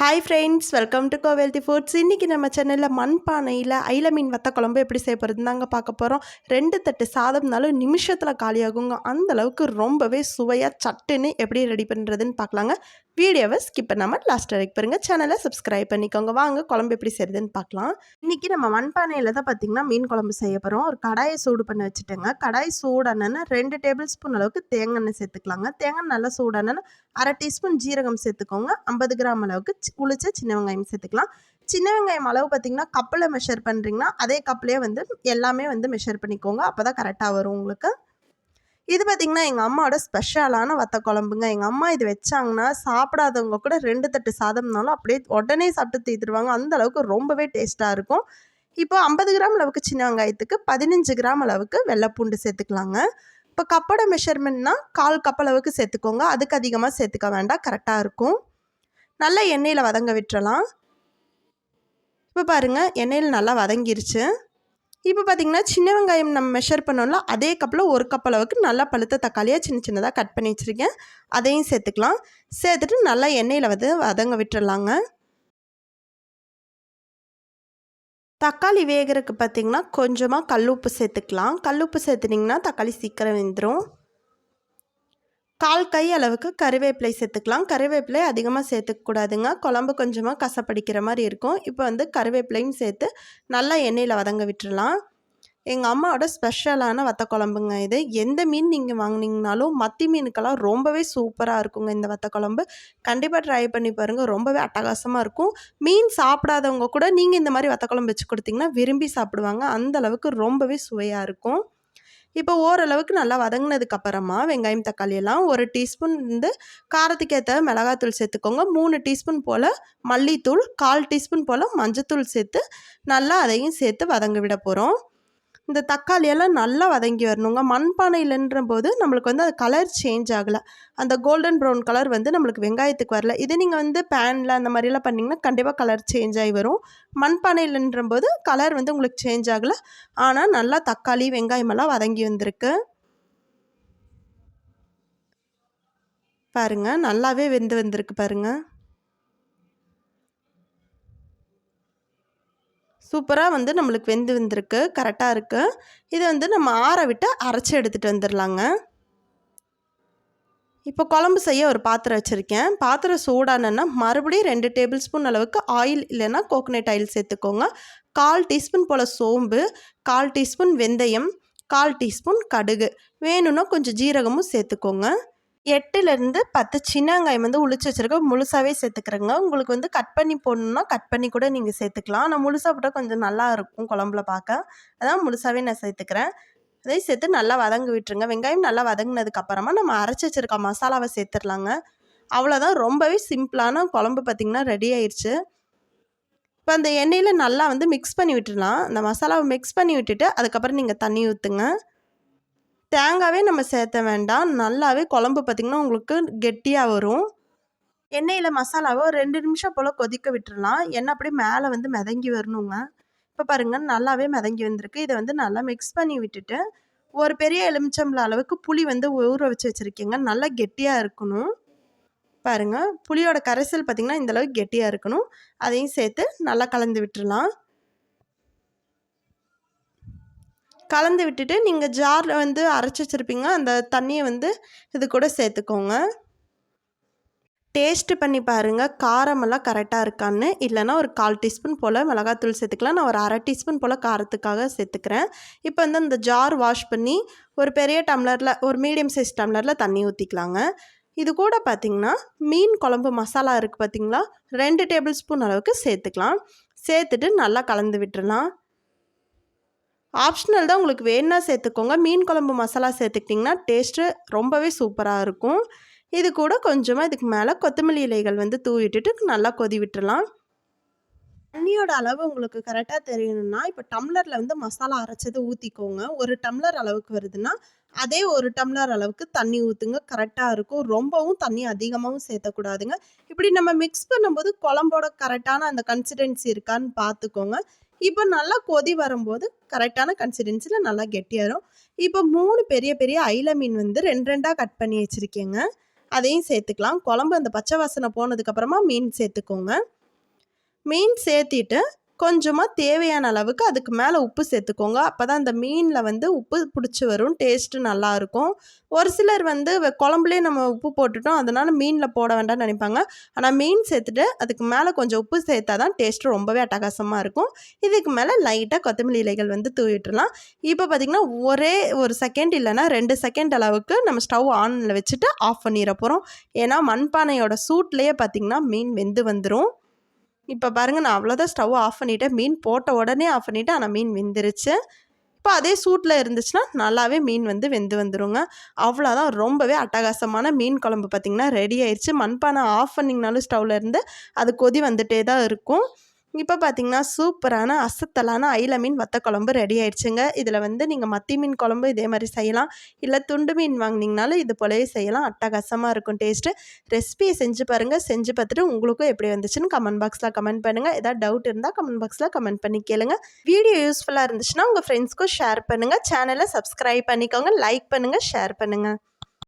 Hi friends, welcome to go healthy foods. இன்றைக்கி நம்ம சேனலில் மண்பானையில் அயில மீன் வத்த குழம்பு எப்படி செய்ய போகிறது தாங்க பார்க்க போகிறோம். 2 தட்டு சாதம்னாலும் நிமிஷத்தில் காலியாகுங்க. அந்தளவுக்கு ரொம்பவே சுவையாக சட்டுன்னு எப்படி ரெடி பண்ணுறதுன்னு பார்க்கலாங்க. வீடியோவை ஸ்கிப் பண்ணாமல் லாஸ்ட் வரைக்கும் பாருங்கள். சேனலை சப்ஸ்கிரைப் பண்ணிக்கோங்க. வாங்க குழம்பு எப்படி செய்கிறதுன்னு பார்க்கலாம். இன்றைக்கி நம்ம மண்பானையில் தான் பார்த்திங்கன்னா மீன் குழம்பு செய்ய போகிறோம். ஒரு கடாயை சூடு பண்ணி வச்சுட்டேங்க. கடாய் சூடானன்னு 2 டேபிள் ஸ்பூன் அளவுக்கு தேங்காய் எண்ணெய் சேர்த்துக்கலாங்க. தேங்காய் நல்லா சூடானன்னு 1/2 டீஸ்பூன் ஜீரகம் சேர்த்துக்கோங்க. 50 கிராம் அளவுக்கு உளிச்ச சின்ன வெங்காயம் சேர்த்துக்கலாம். சின்ன வெங்காயம் அளவு பார்த்திங்கன்னா கப்பில் மெஷர் பண்ணுறீங்கன்னா அதே கப்லேயே வந்து எல்லாமே வந்து மெஷர் பண்ணிக்கோங்க. அப்போ தான் கரெக்டாக வரும் உங்களுக்கு. இது பார்த்திங்கன்னா எங்கள் அம்மாவோட ஸ்பெஷலான வத்த குழம்புங்க. எங்கள் அம்மா இது வச்சாங்கன்னா சாப்பிடாதவங்க கூட 2 தட்டு சாதம்னாலும் அப்படியே உடனே சாப்பிட்டு தீர்த்துருவாங்க. அந்தளவுக்கு ரொம்பவே டேஸ்ட்டாக இருக்கும். இப்போ 50 கிராம் அளவுக்கு சின்ன வெங்காயத்துக்கு 15 கிராம் அளவுக்கு வெள்ளைப்பூண்டு சேர்த்துக்கலாங்க. இப்போ கப்போட மெஷர்மெண்ட்னா 1/4 கப் அளவுக்கு சேர்த்துக்கோங்க. அதுக்கு அதிகமாக சேர்த்துக்க வேண்டாம், கரெக்டாக இருக்கும். நல்லா எண்ணெயில் வதங்க விட்டுறலாம். இப்போ பாருங்கள் எண்ணெயில் நல்லா வதங்கிருச்சு. இப்போ பார்த்திங்கன்னா சின்ன வெங்காயம் நம்ம மெஷர் பண்ணோம்ல அதே கப்பில் 1 கப் அளவுக்கு நல்லா பழுத்த தக்காளியாக சின்ன சின்னதாக கட் பண்ணி வச்சுருக்கேன். அதையும் சேர்த்துக்கலாம். சேர்த்துட்டு நல்லா எண்ணெயில் வதங்க விட்டுறலாங்க. தக்காளி வேகிறதுக்கு பார்த்திங்கன்னா கொஞ்சமாக கல்லுப்பு சேர்த்துக்கலாம். கல்லுப்பு சேர்த்துனிங்கன்னா தக்காளி சீக்கிரம் வெந்துடும். 1/4 கை அளவுக்கு கறிவேப்பிலை சேர்த்துக்கலாம். கறிவேப்பிலை அதிகமாக சேர்த்துக்கூடாதுங்க, குழம்பு கொஞ்சமாக கசப்படிக்கிற மாதிரி இருக்கும். இப்போ வந்து கறிவேப்பிலையும் சேர்த்து நல்லா எண்ணெயில் வதங்க விட்டுறலாம். எங்கள் அம்மாவோட ஸ்பெஷலான வத்த குழம்புங்க இது. எந்த மீன் நீங்கள் வாங்கினீங்கனாலும் மத்தி மீனுக்கெல்லாம் ரொம்பவே சூப்பராக இருக்குங்க இந்த வத்த குழம்பு. கண்டிப்பாக ட்ரை பண்ணி பாருங்கள், ரொம்பவே அட்டகாசமாக இருக்கும். மீன் சாப்பிடாதவங்க கூட நீங்கள் இந்த மாதிரி வத்த குழம்பு வச்சு கொடுத்தீங்கன்னா விரும்பி சாப்பிடுவாங்க. அந்தளவுக்கு ரொம்பவே சுவையாக இருக்கும். இப்போ ஓரளவுக்கு நல்லா வதங்கினதுக்கப்புறமா வெங்காயம் தக்காளி எல்லாம் 1 டீஸ்பூன் வந்து காரத்துக்கு ஏற்ற மிளகாத்தூள் சேர்த்துக்கோங்க. 3 டீஸ்பூன் போல் மல்லித்தூள், 1/4 டீஸ்பூன் போல் மஞ்சத்தூள் சேர்த்து நல்லா அதையும் சேர்த்து வதங்க விட போகிறோம். இந்த தக்காளியெல்லாம் நல்லா வதங்கி வரணுங்க. மண்பானையிலன்ற போது நம்மளுக்கு வந்து அது கலர் சேஞ்ச் ஆகலை. அந்த கோல்டன் ப்ரௌன் கலர் வந்து நம்மளுக்கு வெங்காயத்துக்கு வரல. இது நீங்கள் வந்து பேனில் அந்த மாதிரிலாம் பண்ணிங்கன்னா கண்டிப்பாக கலர் சேஞ்ச் ஆகி வரும். மண்பானையிலன்ற போது கலர் வந்து உங்களுக்கு சேஞ்ச் ஆகலை. ஆனால் நல்லா தக்காளி வெங்காயமெல்லாம் வதங்கி வந்திருக்கு பாருங்கள். நல்லாவே வெந்து வந்திருக்கு பாருங்கள். சூப்பராக வந்து நம்மளுக்கு வெந்து வந்திருக்கு, கரெக்டாக இருக்குது. இதை வந்து நம்ம ஆற விட்டு அரைச்சி எடுத்துகிட்டு வந்துடலாங்க. இப்போ குழம்பு செய்ய ஒரு பாத்திரம் வச்சுருக்கேன். பாத்திரம் சூடானன்னா மறுபடியும் 2 டேபிள் ஸ்பூன் அளவுக்கு ஆயில் இல்லைன்னா கோகோனட் ஆயில் சேர்த்துக்கோங்க. 1/4 டீஸ்பூன் போல் சோம்பு, 1/4 டீஸ்பூன் வெந்தயம், 1/4 டீஸ்பூன் கடுகு, வேணும்னா கொஞ்சம் ஜீரகமும் சேர்த்துக்கோங்க. 8லேருந்து 10 சின்ன வெங்காயம் வந்து உளிச்சு வச்சுருக்க முழுசாகவே சேர்த்துக்கிறேங்க. உங்களுக்கு வந்து கட் பண்ணி போடணுன்னா கட் பண்ணி கூட நீங்கள் சேர்த்துக்கலாம். ஆனால் முழுசாக போட்டால் கொஞ்சம் நல்லா இருக்கும் குழம்புல பார்க்க. அதான் முழுசாகவே நான் சேர்த்துக்கிறேன். அதையும் சேர்த்து நல்லா வதங்க விட்டுருங்க. வெங்காயம் நல்லா வதங்கினதுக்கப்புறமா நம்ம அரைச்சி வச்சுருக்க மசாலாவை சேர்த்துடலாங்க. அவ்வளோதான், ரொம்பவே சிம்பிளான குழம்பு பார்த்திங்கன்னா ரெடி ஆயிடுச்சு. இப்போ அந்த எண்ணெயில் நல்லா வந்து மிக்ஸ் பண்ணி விட்டுடலாம். அந்த மசாலாவை மிக்ஸ் பண்ணி விட்டுட்டு அதுக்கப்புறம் நீங்கள் தண்ணி ஊற்றுங்க. தேங்காவே நம்ம சேர்த்த வேண்டாம். நல்லாவே குழம்பு பார்த்திங்கன்னா உங்களுக்கு கெட்டியாக வரும். எண்ணெயில் மசாலாவை 2 நிமிஷம் போல் கொதிக்க விட்டுறலாம். எண்ணெய் அப்படியே மேலே வந்து மிதங்கி வரணுங்க. இப்போ பாருங்கள் நல்லாவே மிதங்கி வந்திருக்கு. இதை வந்து நல்லா மிக்ஸ் பண்ணி விட்டுட்டு ஒரு பெரிய எலுமிச்சம்பழம் அளவுக்கு புளி வந்து ஊற வச்சு வச்சுருக்கீங்க. நல்லா கெட்டியாக இருக்கணும். பாருங்கள், புளியோட கரைசல் பார்த்திங்கன்னா இந்தளவுக்கு கெட்டியாக இருக்கணும். அதையும் சேர்த்து நல்லா கலந்து விட்டுறலாம். கலந்து விட்டுட்டு நீங்கள் ஜாரில் வந்து அரைச்சி வச்சுருப்பீங்க, அந்த தண்ணியை வந்து இது கூட சேர்த்துக்கோங்க. டேஸ்ட்டு பண்ணி பாருங்கள், காரமெல்லாம் கரெக்டாக இருக்கான்னு. இல்லைனா ஒரு 1/4 டீஸ்பூன் போல் மிளகாத்தூள் சேர்த்துக்கலாம். நான் ஒரு 1/2 டீஸ்பூன் போல் காரத்துக்காக சேர்த்துக்கிறேன். இப்போ வந்து அந்த ஜார் வாஷ் பண்ணி ஒரு பெரிய டம்ளரில், ஒரு மீடியம் சைஸ் டம்ளரில் தண்ணி ஊற்றிக்கலாங்க. இது கூட பார்த்திங்கன்னா மீன் குழம்பு மசாலா இருக்குது பார்த்திங்களா, 2 டேபிள் ஸ்பூன் அளவுக்கு சேர்த்துக்கலாம். சேர்த்துட்டு நல்லா கலந்து விட்டுறலாம். ஆப்ஷனல் தான், உங்களுக்கு வேணுன்னா சேர்த்துக்கோங்க. மீன் குழம்பு மசாலா சேர்த்துக்கிட்டிங்கன்னா டேஸ்ட்டு ரொம்பவே சூப்பராக இருக்கும். இது கூட கொஞ்சமாக இதுக்கு மேலே கொத்தமல்லி இலைகள் வந்து தூவி விட்டுட்டு நல்லா கொதி விட்டுறலாம். தண்ணியோட அளவு உங்களுக்கு கரெக்டாக தெரியணும்னா இப்போ டம்ளரில் வந்து மசாலா அரைச்சதை ஊற்றிக்கோங்க. 1 டம்ளர் அளவுக்கு வருதுன்னா அதே 1 டம்ளர் அளவுக்கு தண்ணி ஊற்றுங்க, கரெக்டாக இருக்கும். ரொம்பவும் தண்ணி அதிகமாகவும் சேர்த்தக்கூடாதுங்க. இப்படி நம்ம மிக்ஸ் பண்ணும்போது குழம்போட கரெக்டான அந்த கன்சிஸ்டன்சி இருக்கான்னு பார்த்துக்கோங்க. இப்போ நல்லா கொதி வரும்போது கரெக்டான கன்சிஸ்டன்சியில் நல்லா கெட்டியாயிரும். இப்போ 3 பெரிய பெரிய அயில மீன் வந்து 2 2ஆக கட் பண்ணி வச்சுருக்கேங்க. அதையும் சேர்த்துக்கலாம். குழம்பு அந்த பச்சை வாசனை போனதுக்கப்புறமா மீன் சேர்த்துக்கோங்க. மீன் சேர்த்திட்டு கொஞ்சமாக தேவையான அளவுக்கு அதுக்கு மேலே உப்பு சேர்த்துக்கோங்க. அப்போ தான் அந்த மீனில் வந்து உப்பு பிடிச்சி வரும், டேஸ்ட்டு நல்லாயிருக்கும். ஒரு சிலர் வந்து குழம்புலேயே நம்ம உப்பு போட்டுட்டோம் அதனால் மீனில் போட வேண்டாம்னு நினைப்பாங்க. ஆனால் மீன் சேர்த்துட்டு அதுக்கு மேலே கொஞ்சம் உப்பு சேர்த்தா தான் டேஸ்ட்டு ரொம்பவே அட்டகாசமாக இருக்கும். இதுக்கு மேலே லைட்டாக கொத்தமல்லி இலைகள் வந்து தூவிட்டுலாம். இப்போ பார்த்திங்கன்னா ஒரே ஒரு செகண்ட் இல்லைன்னா 2 செகண்ட் அளவுக்கு நம்ம ஸ்டவ் ஆனில் வச்சுட்டு ஆஃப் பண்ணிட போகிறோம். ஏன்னா மண்பானையோட சூட்லேயே பார்த்திங்கன்னா மீன் வெந்து வந்துடும். இப்போ பாருங்கள், நான் அவ்வளோதான் ஸ்டவ் ஆஃப் பண்ணிவிட்டேன். மீன் போட்ட உடனே ஆஃப் பண்ணிவிட்டேன். ஆனால் மீன் வெந்துருச்சு. இப்போ அதே சூட்டில் இருந்துச்சுன்னா நல்லாவே மீன் வந்து வெந்து வந்துடுங்க. அவ்வளோதான், ரொம்பவே அட்டகாசமான மீன் குழம்பு பார்த்திங்கன்னா ரெடி ஆயிடுச்சு. மண்பானை ஆஃப் பண்ணிங்கனாலும் ஸ்டவ்வில் இருந்து அது கொதி வந்துகிட்டே தான் இருக்கும். இப்போ பார்த்திங்கன்னா சூப்பரான அசத்தலான அயில மீன் வத்த குழம்பு ரெடி ஆயிடுச்சுங்க. இதில் வந்து நீங்கள் மத்தி மீன் குழம்பு இதே மாதிரி செய்யலாம். இல்லை துண்டு மீன் வாங்கினீங்கனாலும் இது போலவே செய்யலாம். அட்டகாசமாக இருக்கும் டேஸ்ட்டு. ரெசிபியை செஞ்சு பாருங்கள். செஞ்சு பார்த்துட்டு உங்களுக்கும் எப்படி வந்துச்சுன்னு கமெண்ட் பாக்ஸில் கமெண்ட் பண்ணுங்கள். ஏதாவது டவுட் இருந்தால் கமெண்ட் பாக்ஸில் கமெண்ட் பண்ணி கேளுங்க. வீடியோ யூஸ்ஃபுல்லாக இருந்துச்சுன்னா உங்கள் ஃப்ரெண்ட்ஸ்க்கும் ஷேர் பண்ணுங்கள். சேனலை சப்ஸ்கிரைப் பண்ணிக்கோங்க. லைக் பண்ணுங்கள், ஷேர் பண்ணுங்கள்.